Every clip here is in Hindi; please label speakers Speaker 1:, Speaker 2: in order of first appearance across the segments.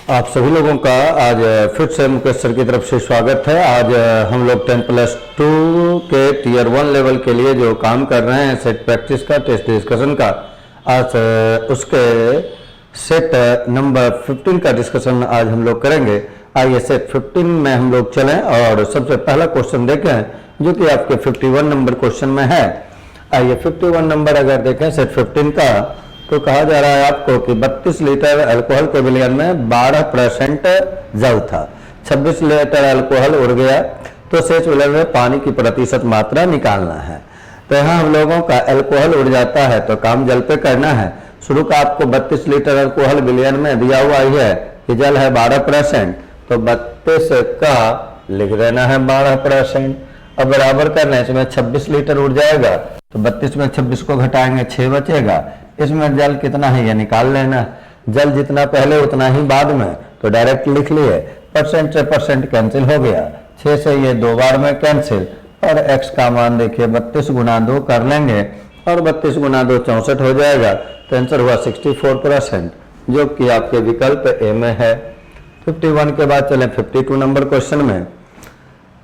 Speaker 1: आप सभी लोगों का आज फिर से मुकेश सर की तरफ से स्वागत है। आज हम लोग 10+2 के टीयर 1 लेवल के लिए जो काम कर रहे हैं सेट प्रैक्टिस का, टेस्ट डिस्कशन का, आज उसके सेट नंबर 15 का डिस्कशन आज हम लोग करेंगे। आइए सेट 15 में हम लोग चलें और सबसे पहला क्वेश्चन देखें जो कि आपके 51 नंबर क्वेश्चन में है। आइए 51 नंबर अगर देखें सेट 15 का, तो कहा जा रहा है आपको कि 32 लीटर अल्कोहल के विलयन में 12% जल था, 26 लीटर अल्कोहल उड़ गया, तो शेष विलयन में पानी की प्रतिशत मात्रा निकालना है। तो यहाँ हम लोगों का अल्कोहल उड़ जाता है तो काम जल पे करना है। शुरू का आपको 32 लीटर अल्कोहल विलयन में दिया हुआ ही है कि जल है 12%, तो 32 का लिख देना है 12%। अब बराबर करना है, इसमें 26 लीटर उड़ जाएगा तो 32 में 26 को घटाएंगे 6 बचेगा। इसमें जल कितना है ये निकाल लेना। जल जितना पहले उतना ही बाद में, तो डायरेक्ट लिख लिए, परसेंट से परसेंट कैंसिल हो गया, 6 से ये 2 बार में कैंसिल। और x का मान देखिए 32 गुना 2 कर लेंगे और 32 गुना 2 64 हो जाएगा, तो आंसर हुआ 64%, जो कि आपके विकल्प ए में है। 51 के बाद चलें 52 नंबर क्वेश्चन में।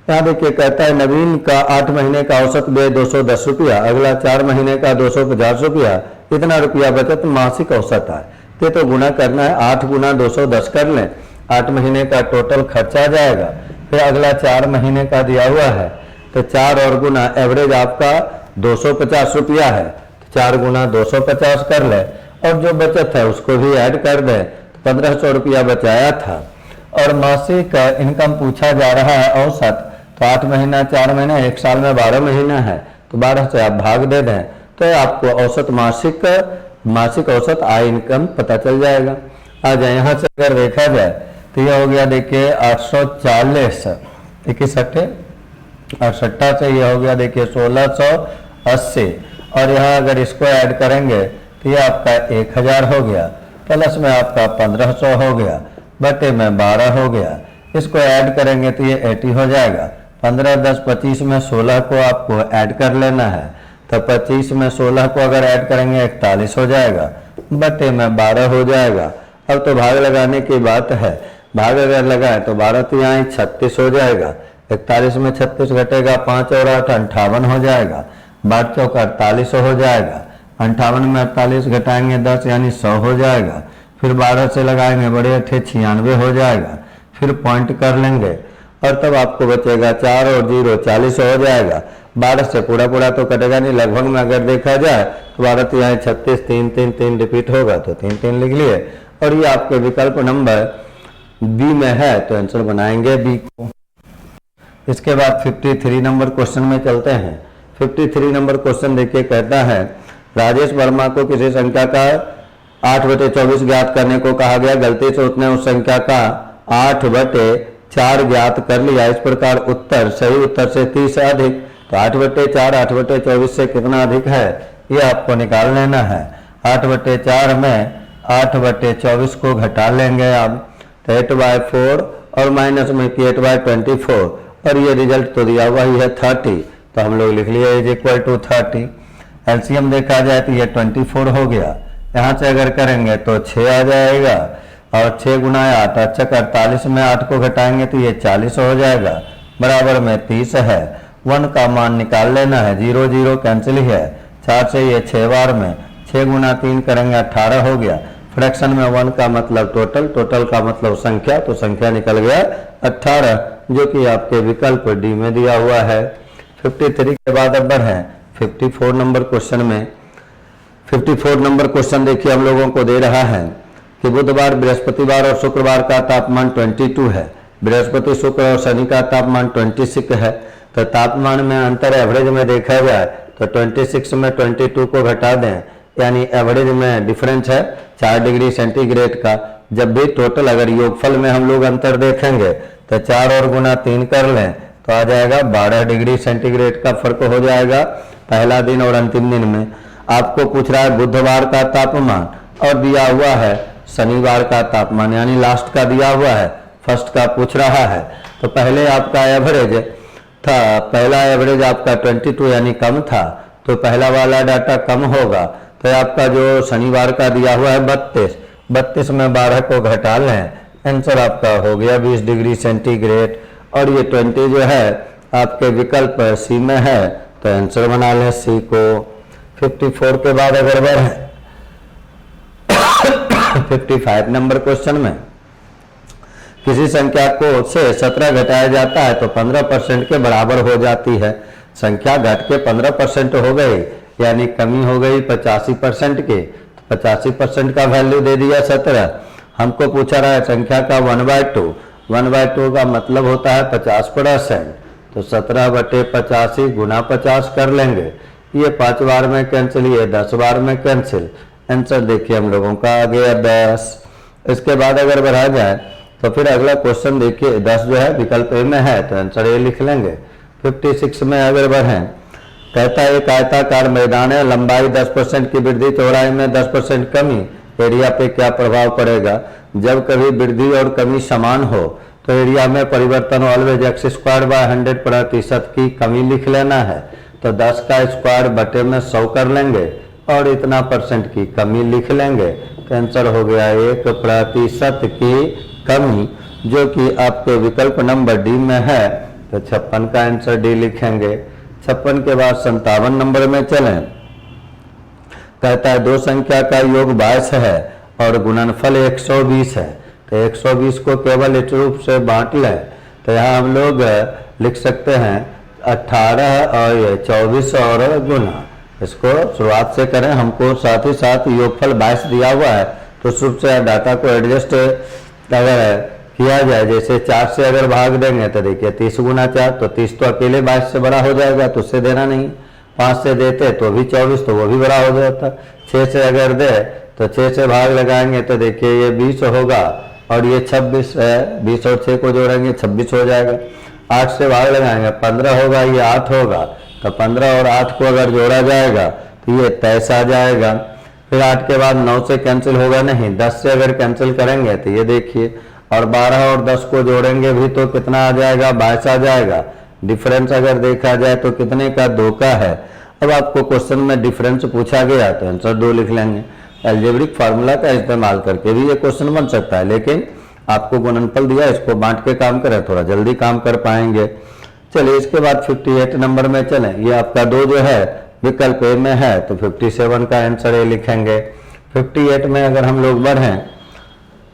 Speaker 1: यहाँ देखिए कहता है नवीन का 8 महीने का औसत व्यय 210 रुपया, अगला 4 महीने का 250 रुपया, इतना रुपया बचत मासिक औसत है। तो गुना करना है, 8 गुना 210 कर लें, 8 महीने का टोटल खर्चा आ जाएगा। फिर अगला 4 महीने का दिया हुआ है, तो 4 और गुना एवरेज आपका 250 रुपया है, तो 4 गुना 250 कर ले और जो बचत है उसको भी ऐड कर दें, तो 1500 रुपया बचाया था। और मासिक इनकम पूछा जा रहा है औसत, तो 8 महीना 4 महीना, 1 साल में 12 महीना है, तो 12 से आप भाग दे दें तो आपको औसत मासिक औसत आय इनकम पता चल जाएगा। आ जाए यहाँ से अगर देखा जाए तो यह हो गया देखिए 840, 68 से यह हो गया देखिए 1680, और यहाँ अगर इसको ऐड करेंगे तो ये आपका 1000 हो गया, प्लस में आपका 1500 हो गया, बटे में 12 हो गया। इसको ऐड करेंगे तो ये 80 हो जाएगा। 15 10 25 में 16 को आपको ऐड कर लेना है, तो 25 में 16 को अगर ऐड करेंगे 41 हो जाएगा, बटे में 12 हो जाएगा। अब तो भाग लगाने की बात है, भाग अगर लगाए तो 12 तिहाई 36 हो जाएगा, 41 में 36 घटेगा, 5 और 8 58 हो जाएगा, 8 चौक 48 हो जाएगा, 58 में 48 घटाएंगे 10 यानी 100 हो जाएगा। फिर 12 से लगाएंगे बड़े 8 96 हो जाएगा, फिर पॉइंट कर लेंगे और तब आपको बचेगा 4 और 0 40 हो जाएगा। 12 से पूरा तो कटेगा नहीं, लगभग में अगर देखा जाए तो 12 तिहाई 36, 3 3 3 रिपीट होगा, तो 3 3 लिख लिए। और ये आपके विकल्प नंबर बी में है, तो आंसर बनाएंगे बी को। इसके बाद 53 नंबर क्वेश्चन में चलते हैं। 53 नंबर क्वेश्चन देखिए कहता है राजेश वर्मा को किसी संख्या का 8/24 ज्ञात करने को कहा गया, गलती से उसने उस संख्या का 8/4 ज्ञात कर लिया। इस प्रकार उत्तर सही उत्तर से 30 से अधिक, तो 8/4 8/24 से कितना अधिक है ये आपको निकाल लेना है। 8/4 में 8/24 को घटा लेंगे आप, तो 8/4 और माइनस में कि 8/24, और ये रिजल्ट तो दिया हुआ ही है 30, तो हम लोग लिख लिए इज इक्वल टू 30। एलसीएम देखा जाए तो ये 24 हो गया, यहाँ से अगर करेंगे तो 6 आ जाएगा, और 6 गुना 8 अच्छा 48 में 8 को घटाएंगे तो ये 40 हो जाएगा, बराबर में 30 है। 1 का मान निकाल लेना है, 0 0 कैंसिल ही है, 4 से ये 6 बार में, 6 गुना 3 करेंगे 18 हो गया। फ्रैक्शन में 1 का मतलब टोटल का मतलब संख्या, तो संख्या निकल गया 18, जो कि आपके विकल्प डी में दिया हुआ है। 53 के बाद अब बढ़े 54 नंबर क्वेश्चन में। 54 नंबर क्वेश्चन देखिए हम लोगों को दे रहा है कि बुधवार, बृहस्पतिवार और शुक्रवार का तापमान 22 है, बृहस्पति, शुक्र और शनि का तापमान 26 है। तो तापमान में अंतर एवरेज में देखा जाए तो 26 में 22 को घटा दें, यानी एवरेज में डिफरेंस है 4 डिग्री सेंटीग्रेड का। जब भी टोटल अगर योगफल में हम लोग अंतर देखेंगे तो 4 और गुना 3 कर लें तो आ जाएगा 12 डिग्री सेंटीग्रेड का फर्क हो जाएगा पहला दिन और अंतिम दिन में। आपको पूछ रहा है बुधवार का तापमान और दिया हुआ है शनिवार का तापमान, यानी लास्ट का दिया हुआ है, फर्स्ट का पूछ रहा है। तो पहले आपका एवरेज था, पहला एवरेज आपका 22 यानी कम था, तो पहला वाला डाटा कम होगा। तो आपका जो शनिवार का दिया हुआ है 32 में 12 को घटा लें आंसर आपका हो गया 20 डिग्री सेंटीग्रेड। और ये 20 जो है आपके विकल्प सी में है, तो आंसर बना लें सी को। 54 के बाद अगर बढ़े 55 नंबर क्वेश्चन में किसी संख्या को से 17 घटाया जाता है तो 15% के बराबर हो जाती है। संख्या घट के 15% हो गई, यानी कमी हो गई 85% के, तो 85% का वैल्यू दे दिया 17। हमको पूछा रहा है संख्या का 1/2, 1/2 का मतलब होता है 50%, तो 17/85 गुना 50 कर लेंगे। ये 5 बार में कैंसिल, ये 10 बार में कैंसिल। आंसर देखिए हम लोगों का आ गया 10। इसके बाद अगर बढ़ा जाए तो फिर अगला क्वेश्चन देखिए, 10 जो है विकल्प ए में है, तो आंसर ए लिख लेंगे। 56 में अगर बढ़ें, कहता है एक आयताकार मैदान है, लंबाई 10% की वृद्धि, चौड़ाई में 10% कमी, एरिया पे क्या प्रभाव पड़ेगा। जब कभी वृद्धि और कमी समान हो तो एरिया में परिवर्तन ऑलवेज x²/100% की कमी लिख लेना है। तो 10 का स्क्वायर बटे में 100 कर लेंगे और इतना परसेंट की कमी लिख लेंगे। तो आंसर हो गया 1% की कमी, जो कि आपके विकल्प नंबर डी में है। तो 56 का आंसर डी लिखेंगे। 56 के बाद 57 नंबर में चलें। कहता है दो संख्या का योग 22 है और गुणनफल 120 है, तो 120 को केवल इस रूप से बांट लें। तो यहाँ हम लोग लिख सकते हैं 18 और ये 24 और गुना। इसको शुरुआत से करें, हमको साथ ही साथ योगफल 22 दिया हुआ है, तो उस रूप से डाटा को एडजस्ट अगर किया जाए, जैसे 4 से अगर भाग देंगे तो देखिए 30 गुना 4, तो 30 तो अकेले 22 से बड़ा हो जाएगा, तो उससे देना नहीं। 5 से देते तो भी 24, तो वो भी बड़ा हो जाता। 6 से अगर दे तो 6 से भाग लगाएंगे तो देखिए ये 20 होगा और ये 26 है, 20 और 6 को जोड़ेंगे 26 हो जाएगा। 8 से भाग लगाएंगे 15 होगा, ये 8 होगा, तो 15 और 8 को अगर जोड़ा जाएगा तो ये 23 आ जाएगा। फिर 8 के बाद 9 से कैंसिल होगा नहीं, 10 से अगर कैंसिल करेंगे तो ये देखिए, और 12 और 10 को जोड़ेंगे भी तो कितना आ जाएगा, 22 आ जाएगा। डिफरेंस अगर देखा जाए तो कितने का, 2 का है। अब आपको क्वेश्चन में डिफरेंस पूछा गया तो आंसर 2 लिख लेंगे। अलजेब्रिक फार्मूला का इस्तेमाल करके भी ये क्वेश्चन बन सकता है, लेकिन आपको गुणनफल दिया, इसको बांट के काम करें, थोड़ा जल्दी काम कर पाएंगे। चलिए इसके बाद 58 नंबर में चलें। ये आपका 2 जो है विकल्प ए में है, तो 57 का आंसर ए लिखेंगे। 58 में अगर हम लोग बढ़ें,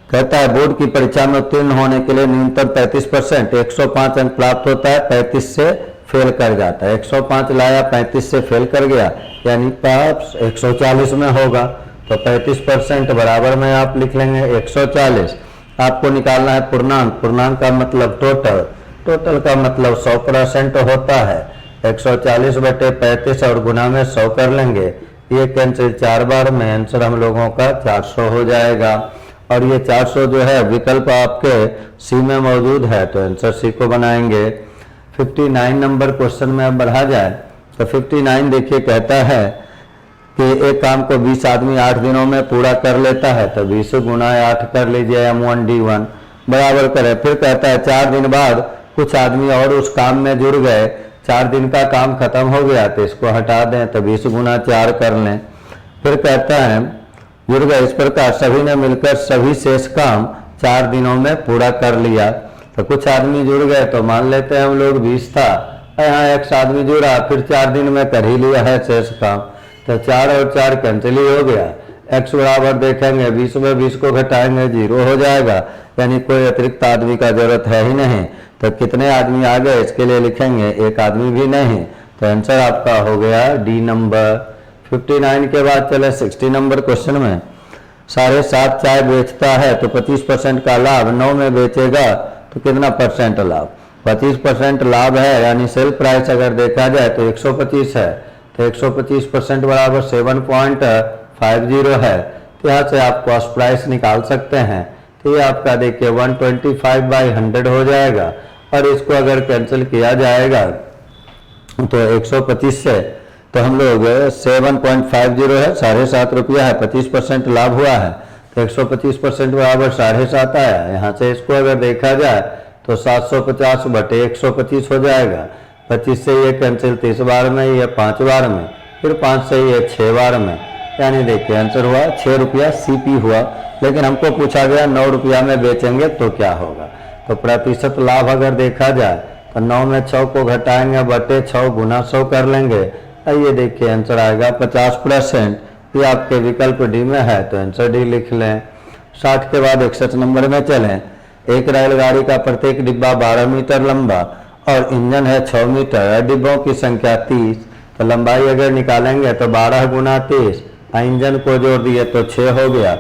Speaker 1: कहता है बोर्ड की परीक्षा में उत्तीर्ण होने के लिए न्यूनतम 35%, 105 अंक प्राप्त होता है, 35 से फेल कर जाता है। 105 लाया, 35 से फेल कर गया, यानी पास 140 में होगा, तो 35% बराबर में आप लिख लेंगे 140। आपको निकालना है पूर्णांक, पूर्णांक का मतलब टोटल, टोटल का मतलब 100% होता है। 140/35 और गुना में 100 कर लेंगे, ये कैंसिल 4 बार में, आंसर हम लोगों का 400 हो जाएगा। और ये 400 जो है विकल्प आपके सी में मौजूद है, तो आंसर सी को बनाएंगे। 59 नंबर क्वेश्चन में अब बढ़ा जाए तो 59 देखिए, कहता है कि एक काम को 20 आदमी 8 दिनों में पूरा कर लेता है, तो 20 गुना 8 कर लीजिए, M1D1 बराबर करें। फिर कहता है 4 दिन बाद कुछ आदमी और उस काम में जुड़ गए, 4 दिन का काम खत्म हो गया, तो इसको हटा दें, तो 20 गुना 4 कर लें। फिर कहता है जुड़ गए, इस प्रकार सभी ने मिलकर सभी शेष काम 4 दिनों में पूरा कर लिया। तो कुछ आदमी जुड़ गए, तो मान लेते हैं हम लोग 20 था, यहाँ एक आदमी जुड़ा, फिर 4 दिन में कर ही लिया है शेष काम, तो 4 और 4 कैंसिल ही हो गया। x बराबर देखेंगे 20 में 20 को घटाएंगे 0 हो जाएगा, यानी कोई अतिरिक्त आदमी का जरूरत है ही नहीं। तो कितने आदमी आ गए, इसके लिए लिखेंगे एक आदमी भी नहीं, तो आंसर आपका हो गया डी नंबर। 59 के बाद चले 60 नंबर क्वेश्चन में। 7.5 चाय बेचता है तो 25% का लाभ, 9 में बेचेगा तो कितना परसेंट लाभ, 25% लाभ है, यानी सेल प्राइस अगर देखा जाए तो 125 है, तो 125% बराबर 7.50 है। तो यहाँ से आप कॉस्ट प्राइस निकाल सकते हैं, तो ये आपका देखिए 125/100 हो जाएगा। और इसको अगर कैंसिल किया जाएगा तो 125 से, तो हम लोग 7.50 है, 7.5 रुपया है, 25% लाभ हुआ है, तो 125% बराबर 7.5 आया। यहाँ से इसको अगर देखा जाए तो 750/125 हो जाएगा। 25 से ये कैंसिल 30 बार में, ये 5 बार में, फिर 5 से ये 6 बार में, यानी देखिए आंसर हुआ 6 रुपया CP हुआ, लेकिन हमको पूछा गया 9 रुपया में बेचेंगे तो क्या होगा। तो प्रतिशत लाभ अगर देखा जाए तो 9 में 6 को घटाएंगे बटे 6 गुना 100 कर लेंगे। ये देखिए आंसर आएगा 50%। ये आपके विकल्प डी में है तो आंसर डी लिख लें। 60 के बाद 61 नंबर में चलें। एक रेलगाड़ी का प्रत्येक डिब्बा 12 मीटर लंबा और इंजन है 6 मीटर, डिब्बों की संख्या 30, तो लंबाई अगर निकालेंगे तो 12 गुना 30, इंजन को जोड़ दिए तो 6 हो गया,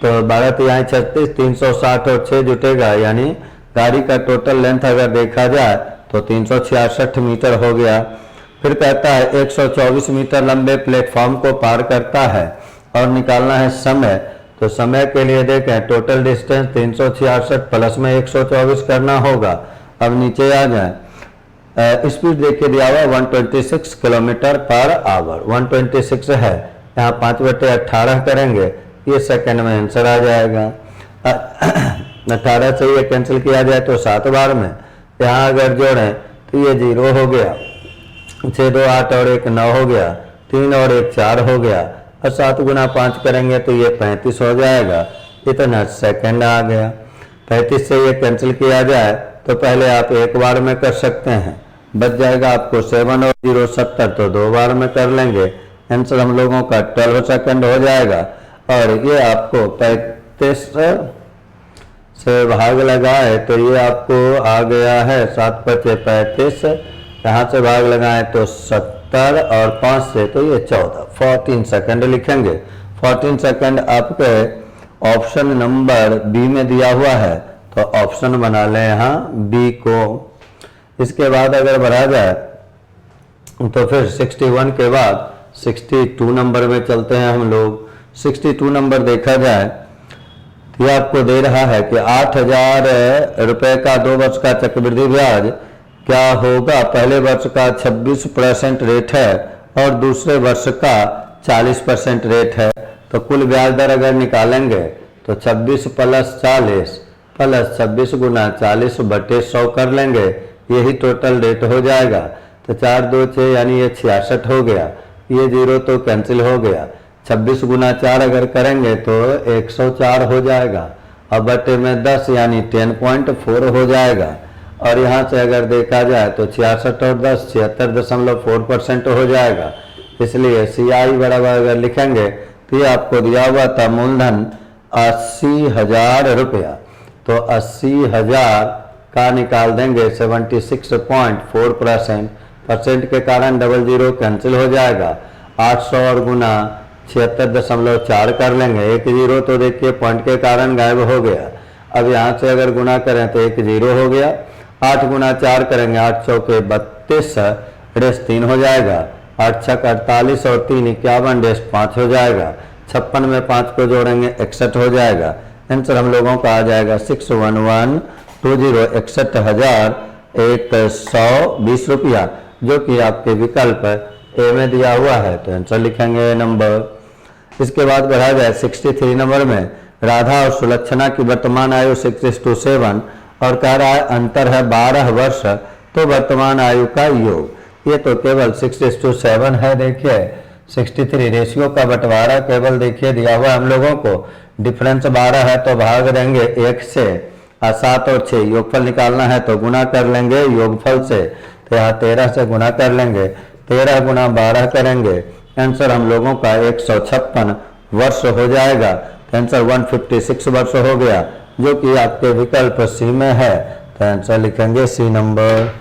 Speaker 1: तो 12 तिहाई 36, 360 और 6 जुटेगा, यानी गाड़ी का टोटल लेंथ अगर देखा जाए तो 366 मीटर हो गया। फिर कहता है 124 मीटर लंबे प्लेटफॉर्म को पार करता है और निकालना है समय। तो समय के लिए देखें टोटल डिस्टेंस 366 प्लस में 124 करना होगा। अब नीचे आ जाए, स्पीड देखिए दिया हुआ 126 किलोमीटर पर आवर, 126 है, यहाँ 5/18 करेंगे, ये सेकंड में आंसर आ जाएगा। 18 से ये कैंसिल किया जाए तो 7 बार में, यहाँ अगर जोड़ें तो ये 0 हो गया, 6 2 8 और 1 9 हो गया, 3 और 1 4 हो गया, और 7 गुना 5 करेंगे तो ये 35 हो जाएगा। इतना सेकंड आ गया। 35 से ये कैंसिल किया जाए तो पहले आप एक बार में कर सकते हैं, बच जाएगा आपको 7 और 0 70, तो 2 बार में कर लेंगे। आंसर हम लोगों का 12 सेकंड हो जाएगा। और ये आपको 35 से भाग लगाए तो ये आपको आ गया है 7 × 5 = 35, यहाँ से भाग लगाएं तो 70 और 5 से तो ये 14, 14 सेकंड लिखेंगे। 14 सेकंड आपके ऑप्शन नंबर बी में दिया हुआ है, तो ऑप्शन बना लें यहाँ बी को। इसके बाद अगर बढ़ा जाए तो फिर 61 के बाद 62 नंबर में चलते हैं हम लोग। 62 नंबर देखा जाए तो ये आपको दे रहा है कि 8,000 रुपये का 2 वर्ष का चक्रवृद्धि ब्याज क्या होगा। पहले वर्ष का 26% रेट है और दूसरे वर्ष का 40% रेट है, तो कुल ब्याज दर अगर निकालेंगे तो 26 + 40 + 26 गुना 40 बटे 100 कर लेंगे, यही टोटल रेट हो जाएगा। तो 4 2 6 यानी ये 66 हो गया, ये 0 तो कैंसिल हो गया। 26 गुना 4 अगर करेंगे तो 104 हो जाएगा, और बटे में 10 यानी 10.4 हो जाएगा। और यहाँ से अगर देखा जाए तो 66 और 10 76.4% हो जाएगा। इसलिए CI बराबर अगर लिखेंगे तो ये आपको दिया हुआ था मूलधन 80,000 रुपया, तो 80,000 का निकाल देंगे 76.4%, परसेंट के कारण 00 कैंसिल हो जाएगा। 800 और गुना 76.4 कर लेंगे, 1 0 तो देखिए पॉइंट के कारण गायब हो गया। अब यहाँ से अगर गुना करें तो 1 0 हो गया। 8 गुना 4 करेंगे, 8 चौके 32 रेस 3 हो जाएगा, 8 छक 48 और 3 51 रेस 5 हो जाएगा। 56 में 5 को जोड़ेंगे 61 हो जाएगा। आंसर हम लोगों का आ जाएगा 61120, 61,120 रुपया, जो कि आपके विकल्प ए में दिया हुआ है, तो आंसर लिखेंगे नंबर। इसके बाद बढ़ा जाए 63 नंबर में, राधा और सुलक्षणा की वर्तमान आयु 6:7 और कह रहा है अंतर है 12 वर्ष, तो वर्तमान आयु का योग, ये तो केवल 6:7 है। देखिए 63 रेशियो का बंटवारा केवल देखिए दिया हुआ हम लोगों को, डिफरेंस 12 है तो भाग देंगे 1 से, और 7 और 6 योगफल निकालना है तो गुना कर लेंगे योगफल से, तो यहाँ 13 से गुना कर लेंगे, 13 गुना 12 करेंगे, आंसर हम लोगों का 156 वर्ष हो जाएगा। आंसर 156 वर्ष हो गया, जो कि आपके विकल्प सी में है, तो आंसर लिखेंगे सी नंबर।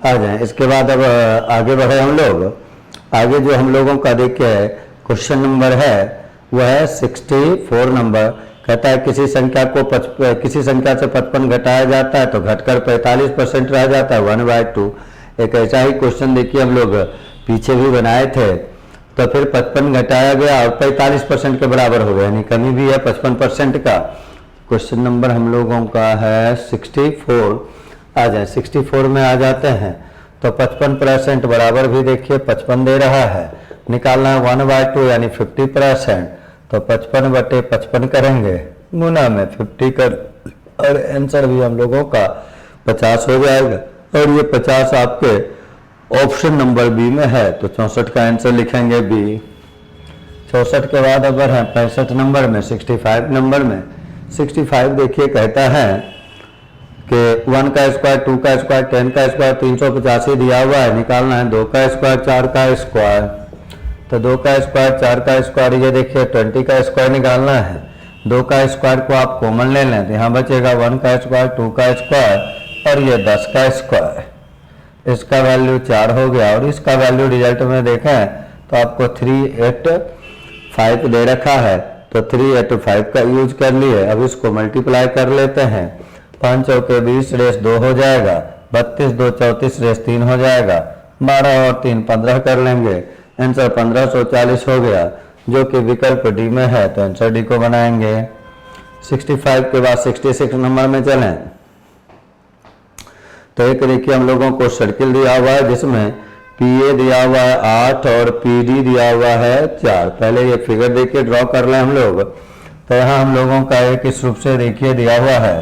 Speaker 1: आ जाएं। इसके बाद अब आगे बढ़े हम लोग। आगे जो हम लोगों का देखिए क्वेश्चन नंबर है वह है 64 नंबर। कहता है किसी संख्या से 55 घटाया जाता है तो घटकर 45% रह जाता है 1/2। एक ऐसा ही क्वेश्चन देखिए हम लोग पीछे भी बनाए थे, तो फिर 55 घटाया गया और 45% के बराबर हो गया, यानी कमी भी है 55% का। क्वेश्चन नंबर हम लोगों का है 64। आ जाए 64 में आ जाते हैं तो 55% बराबर भी देखिए 55 दे रहा है, निकालना है 1/2 यानी 50%। तो 55/55 करेंगे, गुना में 50 कर, और आंसर भी हम लोगों का 50 हो जाएगा। और ये 50 आपके ऑप्शन नंबर बी में है, तो 64 का आंसर लिखेंगे बी। 64 के बाद अगर है 65 नंबर में, 65 नंबर में 65 देखिए कहता है कि 1 का स्क्वायर, 2 का स्क्वायर, 10 का स्क्वायर 385 दिया हुआ है, निकालना है 2 का स्क्वायर, 4 का स्क्वायर। तो 2 का स्क्वायर, 4 का स्क्वायर, ये देखिए 20 का स्क्वायर निकालना है। 2 का स्क्वायर को आप कॉमन ले लें तो यहाँ बचेगा 1 का स्क्वायर, 2 का स्क्वायर और ये 10 का स्क्वायर। इसका वैल्यू 4 हो गया और इसका वैल्यू रिजल्ट में देखें तो आपको 385 दे रखा है, तो 385 का यूज कर लिए। अब इसको मल्टीप्लाई कर लेते हैं, 5 चौके 20 रेस 2 हो जाएगा, 32 2 34 रेस 3 हो जाएगा, 12 और 3 15 कर लेंगे, आंसर 1540 हो गया, जो कि विकल्प डी में है, तो आंसर डी को बनाएंगे। 65 के बाद 66 नंबर में चलें तो एक देखिए हम लोगों को सर्किल दिया हुआ है जिसमें पीए दिया हुआ है 8 और पीडी दिया हुआ है 4। पहले ये फिगर देखिए ड्रॉ कर लें हम लोग। तो यहाँ हम लोगों का एक इस रूप से देखिए दिया हुआ है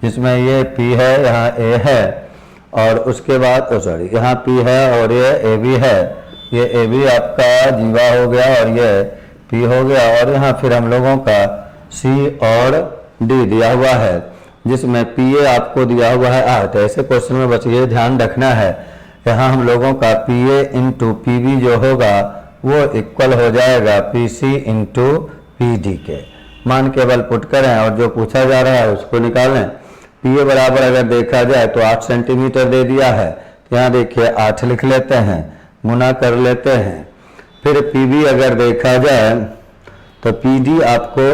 Speaker 1: जिसमें ये पी है, यहाँ ए है और उसके बाद यहाँ पी है और ये ए बी है। ये ए बी आपका जीवा हो गया और ये पी हो गया, और यहाँ फिर हम लोगों का सी और डी दिया हुआ है जिसमें पी ए आपको दिया हुआ है 8। ऐसे क्वेश्चन में बस ये ध्यान रखना है, यहाँ हम लोगों का P A into P B जो होगा वो इक्वल हो जाएगा P C into P D के। मान केवल पुट करें और जो पूछा जा रहा है उसको निकालें। पी ए बराबर अगर देखा जाए तो 8 सेंटीमीटर दे दिया है, यहाँ देखिए 8 लिख लेते हैं, गुना कर लेते हैं। फिर पी बी अगर देखा जाए तो पी डी आपको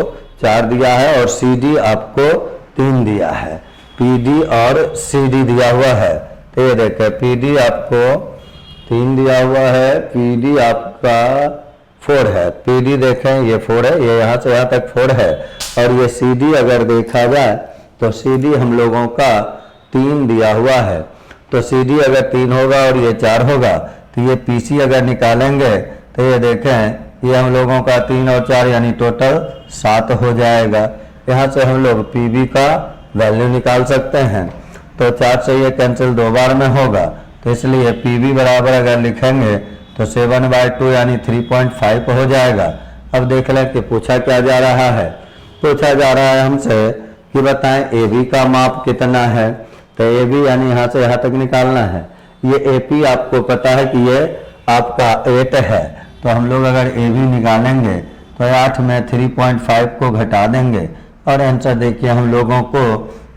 Speaker 1: 4 दिया है और सी डी आपको 3 दिया है। पी डी और सी डी दिया हुआ है, तो ये देखें पी डी आपको 3 दिया हुआ है, पी डी आपका 4 है। पी डी देखें ये 4 है, ये यहाँ से यहाँ तक 4 है, और ये सी डी अगर देखा जाए तो सी डी हम लोगों का 3 दिया हुआ है। तो सी डी अगर 3 होगा और ये 4 होगा तो ये पी सी अगर निकालेंगे तो ये देखें ये हम लोगों का 3 और 4 यानी टोटल 7 हो जाएगा। यहाँ से हम लोग पी बी का वैल्यू निकाल सकते हैं। तो 4 से ये कैंसिल 2 बार में होगा, तो इसलिए पी बी बराबर अगर लिखेंगे तो 7/2 यानी 3.5 हो जाएगा। अब देख लें कि पूछा क्या जा रहा है। पूछा जा रहा है हमसे कि बताएं ए बी का माप कितना है। तो ए बी यानी यहाँ से यहाँ तक निकालना है। ये ए पी आपको पता है कि ये आपका 8 है, तो हम लोग अगर ए बी निकालेंगे तो 8 में 3.5 को घटा देंगे और आंसर देखिए हम लोगों को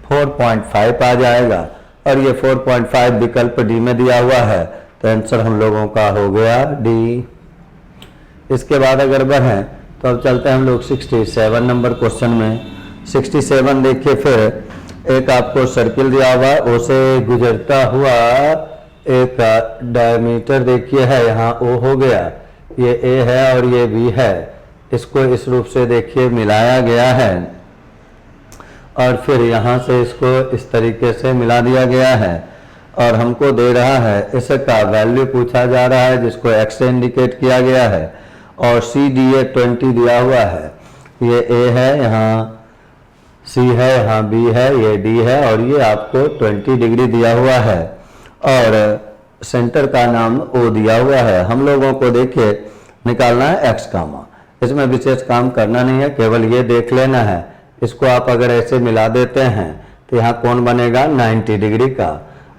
Speaker 1: 4.5 आ जाएगा, और ये 4.5 विकल्प डी में दिया हुआ है, तो आंसर हम लोगों का हो गया डी। इसके बाद अगर बढ़ें तो अब चलते हैं हम लोग 67 नंबर क्वेश्चन में। 67 देखिए फिर एक आपको सर्किल दिया हुआ, उसे गुजरता हुआ एक डायमीटर देखिए है, यहाँ ओ हो गया, ये ए है और ये बी है। इसको इस रूप से देखिए मिलाया गया है और फिर यहाँ से इसको इस तरीके से मिला दिया गया है, और हमको दे रहा है इसका वैल्यू पूछा जा रहा है जिसको एक्स से इंडिकेट किया गया है, और सी डी ए 20 दिया हुआ है। ये ए है, यहाँ सी है, यहाँ बी है, ये डी है, और ये आपको 20 डिग्री दिया हुआ है, और सेंटर का नाम ओ दिया हुआ है। हम लोगों को देखिए निकालना है एक्स का मान। इसमें विशेष काम करना नहीं है, केवल ये देख लेना है। इसको आप अगर ऐसे मिला देते हैं तो यहाँ कौन बनेगा 90 डिग्री का।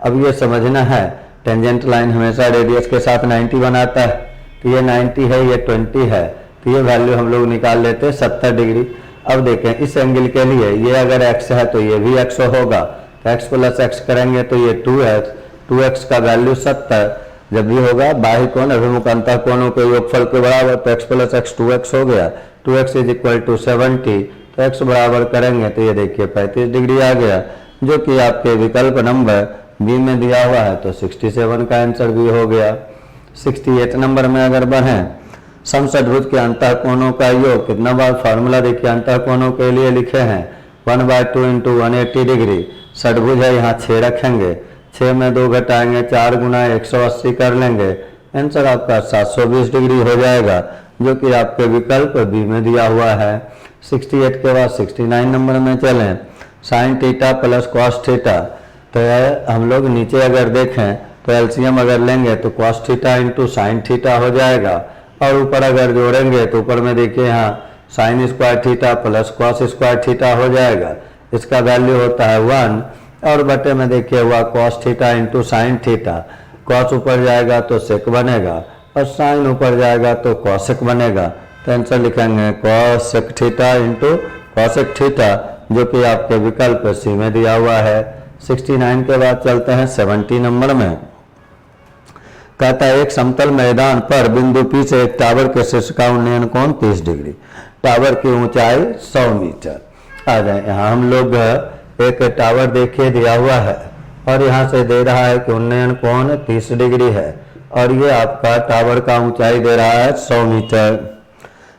Speaker 1: अब ये समझना है टेंजेंट लाइन हमेशा रेडियस के साथ 90 बनाता है, तो ये 90 है, ये 20 है, तो ये वैल्यू हम लोग निकाल लेते हैं 70 डिग्री। अब देखें इस एंगल के लिए ये अगर x है तो ये भी x होगा, तो x प्लस x करेंगे तो ये 2x, 2x का वैल्यू 70 जब भी होगा बाह्य कोण अभिमुख अंतः कोणों के योगफल के बराबर, तो x प्लस एक्स 2x हो गया, 2x इज इक्वल टू 70, तो x बराबर करेंगे तो ये देखिए 35 डिग्री आ गया, जो कि आपके विकल्प नंबर बी में दिया हुआ है, तो 67 का आंसर भी हो गया। 68 नंबर में अगर बढ़ें, समषटभुज के अंतः कोणों का योग, कितना बार फार्मूला देखिए अंतः कोणों के लिए लिखे हैं 1/2 इंटू 180 डिग्री, षटभुज है यहाँ 6 रखेंगे, 6 में 2 घटाएंगे 4 गुना 180 कर लेंगे, आंसर आपका 720 डिग्री हो जाएगा, जो कि आपके विकल्प बी में दिया हुआ है। 68 के बाद 69 नंबर में चलें, sine theta plus cos theta, तो हम लोग नीचे अगर देखें तो एलसीएम अगर लेंगे तो cos theta into sine theta हो जाएगा, और ऊपर अगर जोड़ेंगे तो ऊपर में देखिए यहाँ sine square theta plus cos square theta हो जाएगा, इसका वैल्यू होता है 1, और बटे में देखिए हुआ cos theta into sine theta, cos ऊपर जाएगा तो सेक बनेगा और साइन ऊपर जाएगा तो कॉसेक बनेगा, तो आंसर लिखेंगे cosec theta into cosec theta, जो कि आपके विकल्प सी में दिया हुआ है। 69 के बाद चलते हैं 70 नंबर में। कहता है एक समतल मैदान पर बिंदु पी से एक टावर के शीर्ष का उन्नयन कोण 30 डिग्री, टावर की ऊंचाई 100 मीटर। आ जाए यहाँ हम लोग एक टावर देखिए दिया हुआ है और यहाँ से दे रहा है कि उन्नयन कोण 30 डिग्री है, और ये आपका टावर का ऊंचाई दे रहा है 100 मीटर।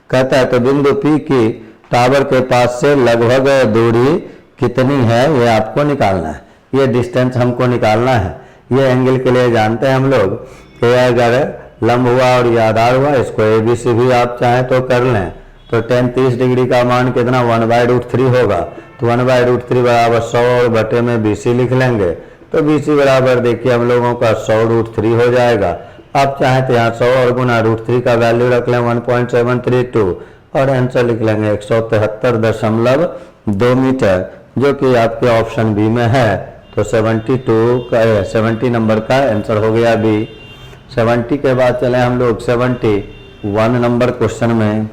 Speaker 1: कहता है तो बिंदु पी की टावर के पास से लगभग दूरी कितनी है ये आपको निकालना है, ये डिस्टेंस हमको निकालना है। ये एंगल के लिए जानते हैं हम लोग कि अगर लंब हुआ और ये आधार हुआ, इसको ABC भी आप चाहें तो कर लें, तो tan 30 डिग्री का मान कितना 1/√3 होगा, तो 1/√3 बराबर 100 और बटे में BC लिख लेंगे, तो BC बराबर देखिए हम लोगों का 100√3 हो जाएगा। आप चाहें तो यहाँ 100 और गुना √3 का वैल्यू रख लें 1.732 और आंसर लिख लेंगे 173.2 मीटर, जो कि आपके ऑप्शन बी में है, तो 70 नंबर का आंसर हो गया बी। 70 के बाद चले हम लोग 71 नंबर क्वेश्चन में।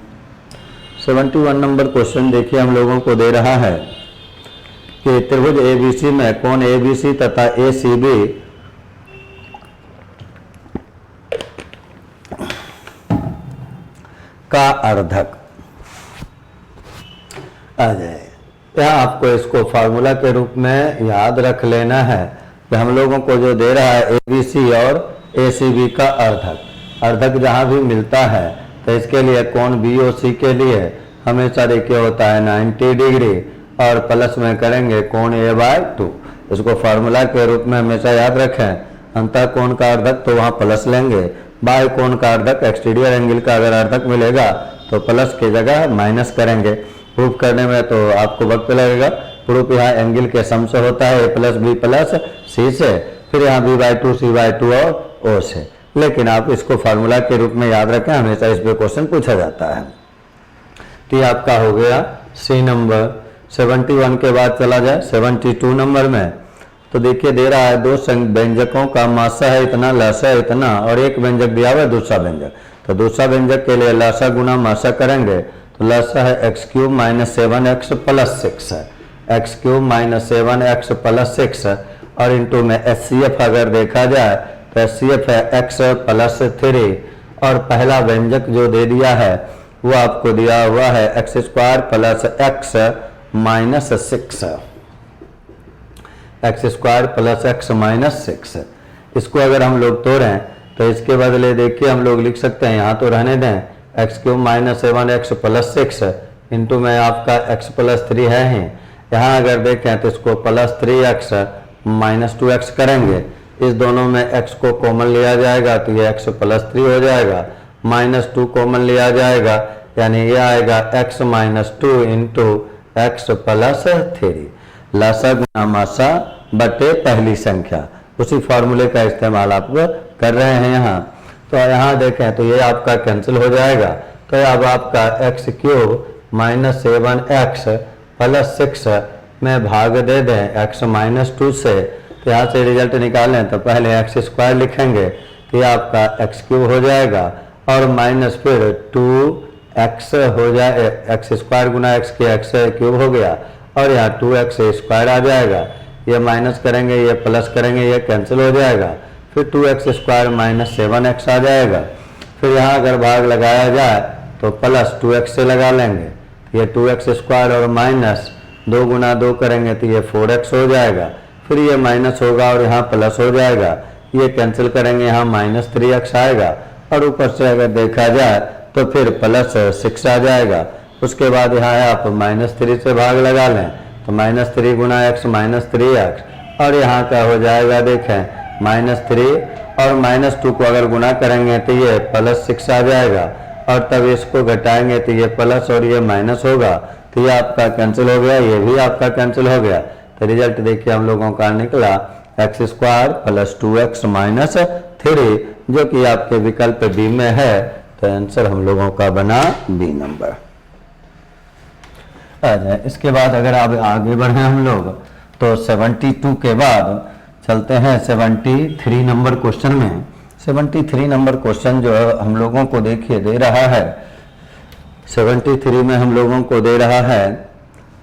Speaker 1: 71 नंबर क्वेश्चन देखिए हम लोगों को दे रहा है कि त्रिभुज ABC में कोण ABC तथा ACB का अर्धक आ जाए। यहाँ आपको इसको फार्मूला के रूप में याद रख लेना है कि हम लोगों को जो दे रहा है ABC और ACB का अर्धक, अर्धक जहाँ भी मिलता है तो इसके लिए कोण BOC के लिए हमेशा देखिए होता है 90 डिग्री, और प्लस में करेंगे कोण A/2। इसको फार्मूला के रूप में हमेशा याद रखें, अंतः कोण का अर्धक तो वहाँ प्लस लेंगे, बाह्य कोण का अर्धक एक्सटीरियर एंगल का अगर अर्धक मिलेगा तो प्लस की जगह माइनस करेंगे। प्रूफ करने में तो आपको वक्त लगेगा, प्रूफ यहाँ एंगल के सम से होता है A+B+C से, फिर यहाँ B/2 C/2 और O से, लेकिन आप इसको फार्मूला के रूप में याद रखें, हमेशा इस पे क्वेश्चन पूछा जाता है। तो ये आपका हो गया सी नंबर। 71 के बाद चला जाए 72 नंबर में, तो देखिए दे रहा है दो व्यंजकों का मासा है इतना, लसा है इतना, और एक व्यंजक दिया हुआ है दूसरा व्यंजक, तो दूसरा व्यंजक के लिए लसा गुना मासा करेंगे, तो लसा है x³ - 7x + 6 है, x³ - 7x + 6, और इंटू में HCF अगर देखा जाए तो HCF है x + 3, और पहला व्यंजक जो दे दिया है वो आपको दिया हुआ है x² + x - 6, x² + x - 6। इसको अगर हम लोग तोड़ें तो इसके बदले देखिए हम लोग लिख सकते हैं, यहाँ तो रहने दें, x³ - 7x + 6 इंटू में आपका x + 3 है ही, यहाँ अगर देखें तो इसको +3x - 2x करेंगे, इस दोनों में x को कॉमन लिया जाएगा तो ये x + 3 हो जाएगा, -2 कॉमन लिया जाएगा, यानी ये आएगा x - 2 इंटू x + 3, लसा गुना मासा बटे पहली संख्या, उसी फॉर्मूले का इस्तेमाल आप कर रहे हैं यहाँ। तो यहाँ देखें तो ये आपका कैंसिल हो जाएगा, तो अब आपका x³ - 7x + 6 में भाग दे दें x - 2 से, तो यहाँ से रिजल्ट निकालें तो पहले x² लिखेंगे, तो ये आपका x³ हो जाएगा, और माइनस फिर 2x हो जाए, x² गुना x की x³ हो गया, और यहाँ 2x² आ जाएगा, ये माइनस करेंगे, ये प्लस करेंगे, ये कैंसिल हो जाएगा। फिर 2x² माइनस 7x आ जाएगा। फिर यहाँ अगर भाग लगाया जाए तो प्लस 2x से लगा लेंगे, ये 2x² और माइनस 2 गुना 2 करेंगे तो ये 4x हो जाएगा। फिर ये माइनस होगा और यहाँ प्लस हो जाएगा, ये कैंसिल करेंगे, यहाँ माइनस 3x आएगा। और ऊपर से अगर देखा जाए तो फिर प्लस 6 आ जाएगा। उसके बाद यहाँ आप -3 से भाग लगा लें तो -3 गुना x माइनस 3x, और यहाँ का हो जाएगा देखें -3 और -2 को अगर गुना करेंगे तो ये +6 आ जाएगा। और तब इसको घटाएंगे तो ये प्लस और ये माइनस होगा, तो ये आपका कैंसिल हो गया, ये भी आपका कैंसिल हो गया। तो रिजल्ट देखिए हम लोगों का निकला x² + 2x माइनस 3, जो कि आपके विकल्प बी में है। तो आंसर हम लोगों का बना बी नंबर। आ जाए इसके बाद अगर आप आगे बढ़े हम लोग तो 72 के बाद चलते हैं 73 नंबर क्वेश्चन में। 73 नंबर क्वेश्चन जो हम लोगों को देखिए दे रहा है, 73 में हम लोगों को दे रहा है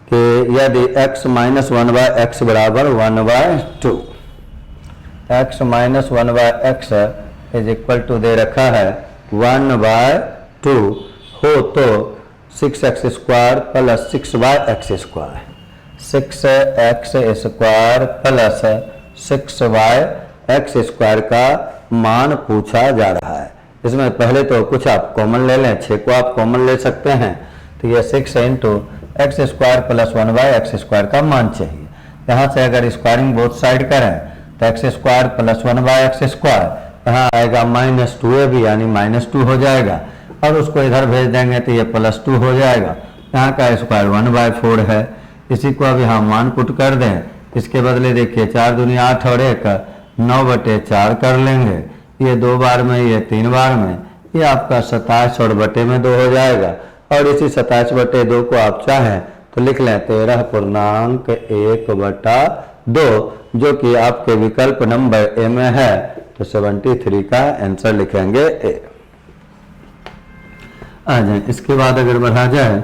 Speaker 1: कि यदि x - 1/x बराबर 1/2, x - 1/x is equal to दे रखा है 1/2 हो तो 6x² + 6y(x²), 6x² + 6y(x² का मान पूछा जा रहा है। इसमें पहले तो कुछ आप कॉमन ले लें, 6 को आप कॉमन ले सकते हैं, तो ये 6 × x² + 1/x² का मान चाहिए। यहाँ से अगर स्क्वायरिंग बोथ साइड करें तो x² + 1/x², यहाँ आएगा -2ab यानी -2 हो जाएगा, और उसको इधर भेज देंगे तो ये +2 हो जाएगा। यहाँ का स्क्वायर 1/4 है, इसी को अब यहाँ मान पुट कर दें। इसके बदले देखिए 4 दूनी 8 और 1 9/4 कर लेंगे, ये 2 बार में, ये 3 बार में, ये आपका 27 और बटे में 2 हो जाएगा। और इसी 27/2 को आप चाहें तो लिख लें 13.1/2, जो कि आपके विकल्प नंबर ए में है। तो 73 का आंसर लिखेंगे ए। आ जाए इसके बाद अगर बढ़ा जाए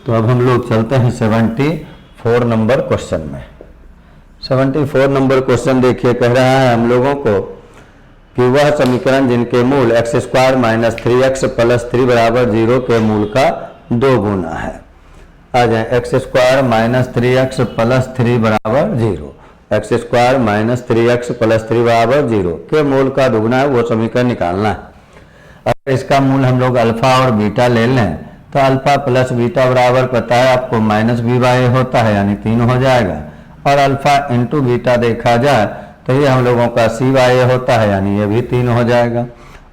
Speaker 1: तो अब हम लोग चलते हैं 74 नंबर क्वेश्चन में। 74 नंबर क्वेश्चन देखिए कह रहा है हम लोगों को कि वह समीकरण जिनके मूल x² - 3x + 3 = 0 के मूल का 2 गुना है। आ जाए x² - 3x + 3 = 0, x² - 3x + 3 = 0 के मूल का दुगुना है, वो समीकरण निकालना है। अगर इसका मूल हम लोग अल्फा और बीटा ले लें तो अल्फा + बीटा बराबर पता है आपको -b/a होता है, यानी 3 हो जाएगा। और अल्फा × बीटा देखा जाए तो ये हम लोगों का c/a होता है, यानी ये भी 3 हो जाएगा।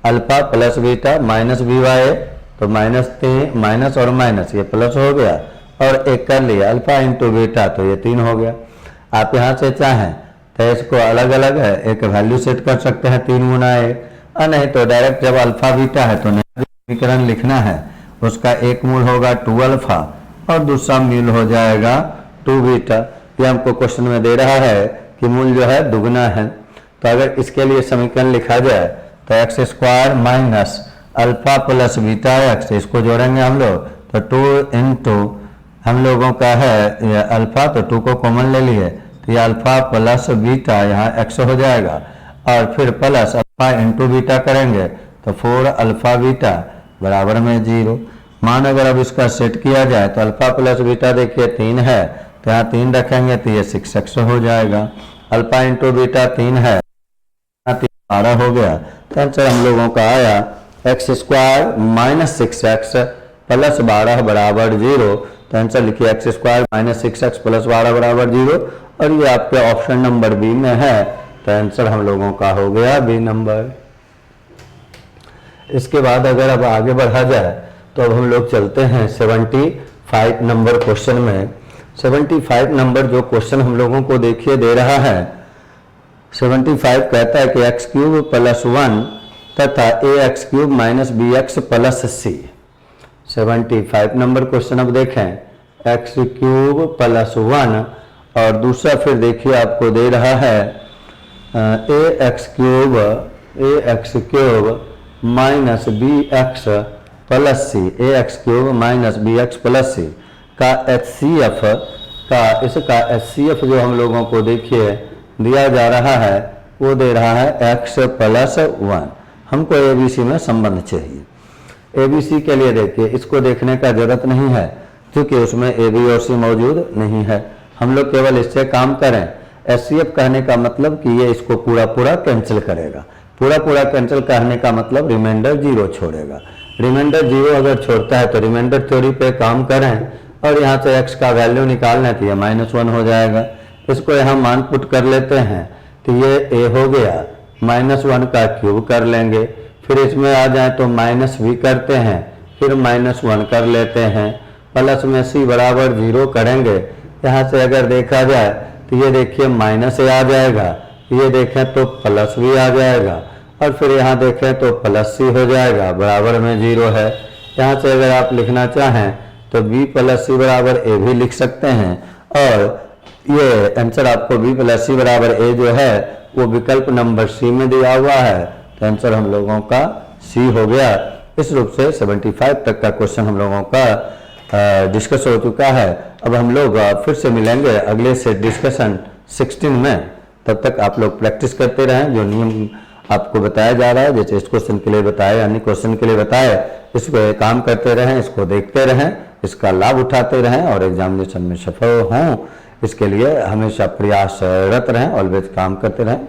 Speaker 1: अल्फा + बीटा -b/a तो माइनस और माइनस ये प्लस हो गया, और एक कर लिया अल्फा × बीटा तो ये 3 हो गया। आप यहाँ से चाहें तो इसको अलग अलग है, एक वैल्यू सेट कर सकते हैं 3 गुना 1, और नहीं तो डायरेक्ट जब अल्फा बीटा है तो नया समीकरण लिखना है, उसका एक मूल होगा 2 अल्फा और दूसरा मूल हो जाएगा 2 बीटा। ये हमको क्वेश्चन में दे रहा है कि मूल जो है दुगना है। तो अगर इसके लिए समीकरण लिखा जाए तो x² - अल्फा + बीटा x, इसको जोड़ेंगे हम लोग तो 2 × हम लोगों का है अल्फा, तो 2 को कॉमन ले लिए तो ये अल्फा + बीटा यहाँ x हो जाएगा, और फिर प्लस अल्फा × बीटा करेंगे तो 4 अल्फा बीटा बराबर में 0। मान अगर अब इसका सेट किया जाए तो अल्फा + बीटा देखिए 3 है, तो यहाँ 3 रखेंगे तो ये 6x हो जाएगा। अल्फा × बीटा 3 है, 12 हो गया। तो आंसर हम लोगों का आया x² - 6x + 12 बराबर 0। तो आंसर लिखिए x² - 6x + 12 बराबर 0, और ये आपके ऑप्शन नंबर बी में है। तो आंसर हम लोगों का हो गया बी नंबर। इसके बाद अगर अब आगे बढ़ा जाए तो अब हम लोग चलते हैं 75 नंबर क्वेश्चन में। 75 नंबर जो क्वेश्चन हम लोगों को देखिए दे रहा है, 75 कहता है कि x³ + 1 तथा ax³ - bx + c। 75 number question अब देखें, x³ + 1 और दूसरा फिर देखिए आपको दे रहा है ax³ - bx + c, ax³ - bx + c का HCF इसका HCF जो हम लोगों को देखिए दिया जा रहा है वो दे रहा है x + 1। हमको ABC में संबंध चाहिए। ABC के लिए देखिए इसको देखने का जरूरत नहीं है क्योंकि उसमें A B और C मौजूद नहीं है। हम लोग केवल इससे काम करें। HCF कहने का मतलब कि ये इसको पूरा पूरा कैंसिल करेगा। पूरा पूरा कैंसिल करने का मतलब रिमाइंडर 0 छोड़ेगा। रिमाइंडर 0 अगर छोड़ता है तो रिमाइंडर थ्योरी पे काम करें और यहाँ से x का वैल्यू निकालना तो ये -1 हो जाएगा। इसको यहाँ मान पुट कर लेते हैं तो ये a हो गया, -1 का क्यूब कर लेंगे, फिर इसमें आ जाए तो -v करते हैं, फिर -1 कर लेते हैं, प्लस में c बराबर 0 करेंगे। यहाँ से अगर देखा जाए तो ये देखिए -a आ जाएगा, ये देखें तो +v आ जाएगा और फिर यहाँ देखें तो +c हो जाएगा, बराबर में 0 है। यहाँ से अगर आप लिखना चाहें तो b + c बराबर a भी लिख सकते हैं और ये आंसर आपको b + c बराबर a जो है वो विकल्प नंबर C में दिया हुआ है, तो आंसर हम लोगों का C हो गया। इस रूप से 75 तक का क्वेश्चन हम लोगों का डिस्कस हो चुका है। अब हम लोग फिर से मिलेंगे अगले से डिस्कशन 16 में। तब तक आप लोग प्रैक्टिस करते रहें, जो नियम आपको बताया जा रहा है, जैसे इस क्वेश्चन के लिए बताए, अन्य क्वेश्चन के लिए बताए, इसको काम करते रहें, इसको देखते रहें, इसका लाभ उठाते रहें और एग्जामिनेशन में सफल हों। इसके लिए हमेशा प्रयासरत रहें, ऑलवेज काम करते रहें।